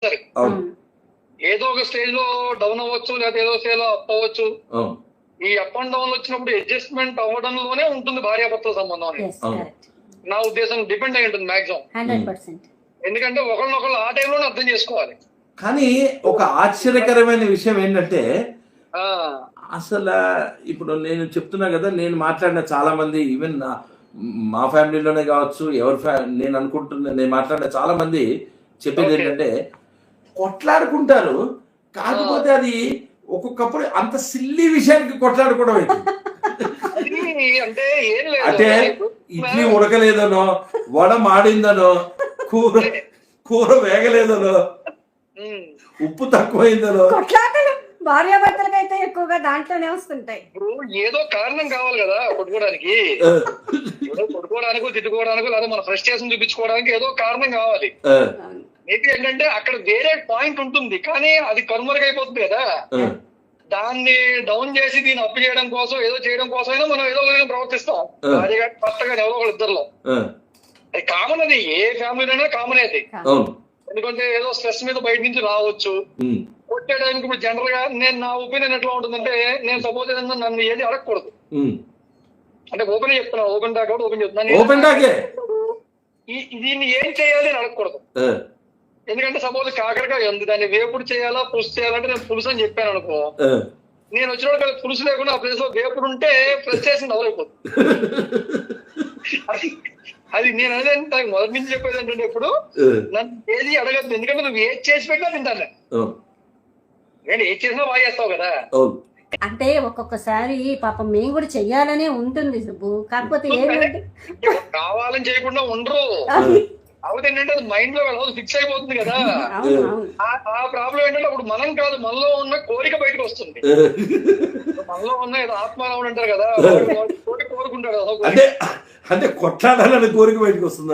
సరే ఏదో ఒక స్టేజ్ లో డౌన్ అవ్వచ్చు, లేదా ఏదో స్టేజ్ లో అప్ అవ్వచ్చు. ఈ అప్ అండ్ డౌన్ వచ్చినప్పుడు అడ్జస్ట్మెంట్ అవ్వడంలోనే ఉంటుంది భార్యాభర్తల సంబంధం అనేది నా ఉద్దేశం. డిపెండ్ అయి ఉంటుంది మాక్సిమం. ఎందుకంటే ఒకళ్ళనొకళ్ళు ఆ టైంలోనే అర్థం చేసుకోవాలి. కానీ ఒక ఆశ్చర్యకరమైన విషయం ఏంటంటే అసలు ఇప్పుడు నేను చెప్తున్నా కదా, నేను మాట్లాడిన చాలా మంది ఈవెన్ మా ఫ్యామిలీలోనే కావచ్చు, నేను అనుకుంటున్నా, నేను మాట్లాడిన చాలా మంది చెప్పేది ఏంటంటే కొట్లాడుకుంటారు, కాకపోతే అది ఒక్కొక్కప్పుడు అంత సిల్లీ విషయానికి కొట్లాడుకోవడం అవుతుంది. అంటే ఇడ్లీ ఉడకలేదనో, వడ మాడిందనో, కూర వేగలేదనో, ఉప్పు తక్కువైందనో భార్యాభర్తలకు అయితే ఎక్కువగా దాంట్లోనే వస్తుంటాయి. ఇప్పుడు ఏదో కారణం కావాలి కదా కొట్టుకోవడానికి, ఏదో కొట్టుకోవడానికో తిట్టుకోవడానికో లేదా మన ఫ్రస్ట్రేషన్ చూపించుకోవడానికి ఏదో కారణం కావాలి. మేబీ ఏంటంటే అక్కడ వేరే పాయింట్ ఉంటుంది, కానీ అది కనుమరుగైపోతుంది కదా. దాన్ని డౌన్ చేసి దీన్ని అప్పు చేయడం కోసం, ఏదో చేయడం కోసం అయినా మనం ఏదో ఒకటి ప్రవర్తిస్తాం. భార్య గారి భర్తగా ఎవరో ఒకళ్ళు ఇద్దరులో అది కామన్. అది ఏ ఫ్యామిలీలోనే కామన్ అయితే. ఎందుకంటే ఏదో స్ట్రెస్ మీద బయట నుంచి రావచ్చు. కొట్టేయడానికి ఇప్పుడు జనరల్ గా నా ఒపీనియన్ ఎట్లా ఉంటుందంటే, నేను సపోజ్ ఏదన్నా నన్ను ఏది అడగకూడదు. అంటే ఓపెన్ చెప్తున్నాను, ఓపెన్ టాక్ కాబట్టి ఓపెన్ చెప్తున్నాను. దీన్ని ఏం చేయాలి అని అడగకూడదు. ఎందుకంటే సపోజ్ కాకరకాయ ఉంది, దాన్ని వేపుడు చేయాలా పులుసు చేయాలంటే నేను పులుసు అని చెప్పాను అనుకో, నేను వచ్చిన పులుసు లేకుండా ఆ ప్లేస్ లో వేపుడు ఉంటే ఫ్రస్ట్రేషన్ డెవలప్ అది నేను అనేది మొదటి నుంచి చెప్పేది ఏంటంటే, ఇప్పుడు నన్ను ఏది అడగద్దు. ఎందుకంటే నువ్వు ఏది చేసి పెట్టినా తింటాను. నేను ఏది చేసినా బాగా చేస్తావు కదా. అంటే ఒక్కొక్కసారి పాపం మేము కూడా చెయ్యాలనే ఉంటుంది సుబ్బు, కాకపోతే కావాలని చేయకుండా ఉండరు. అవుతుంది ఏంటంటే అది మైండ్ లో ఫిక్స్ అయిపోతుంది కదా. ఆ ప్రాబ్లం ఏంటంటే అప్పుడు మనం కాదు, మనలో ఉన్న కోరిక బయటకు వస్తుంది. మనలో ఉన్న ఆత్మారావుడు అంటారు కదా, కోరికుంటాడు. అంటే కొట్లాడాలని కోరిక బయటకు వస్తుంది.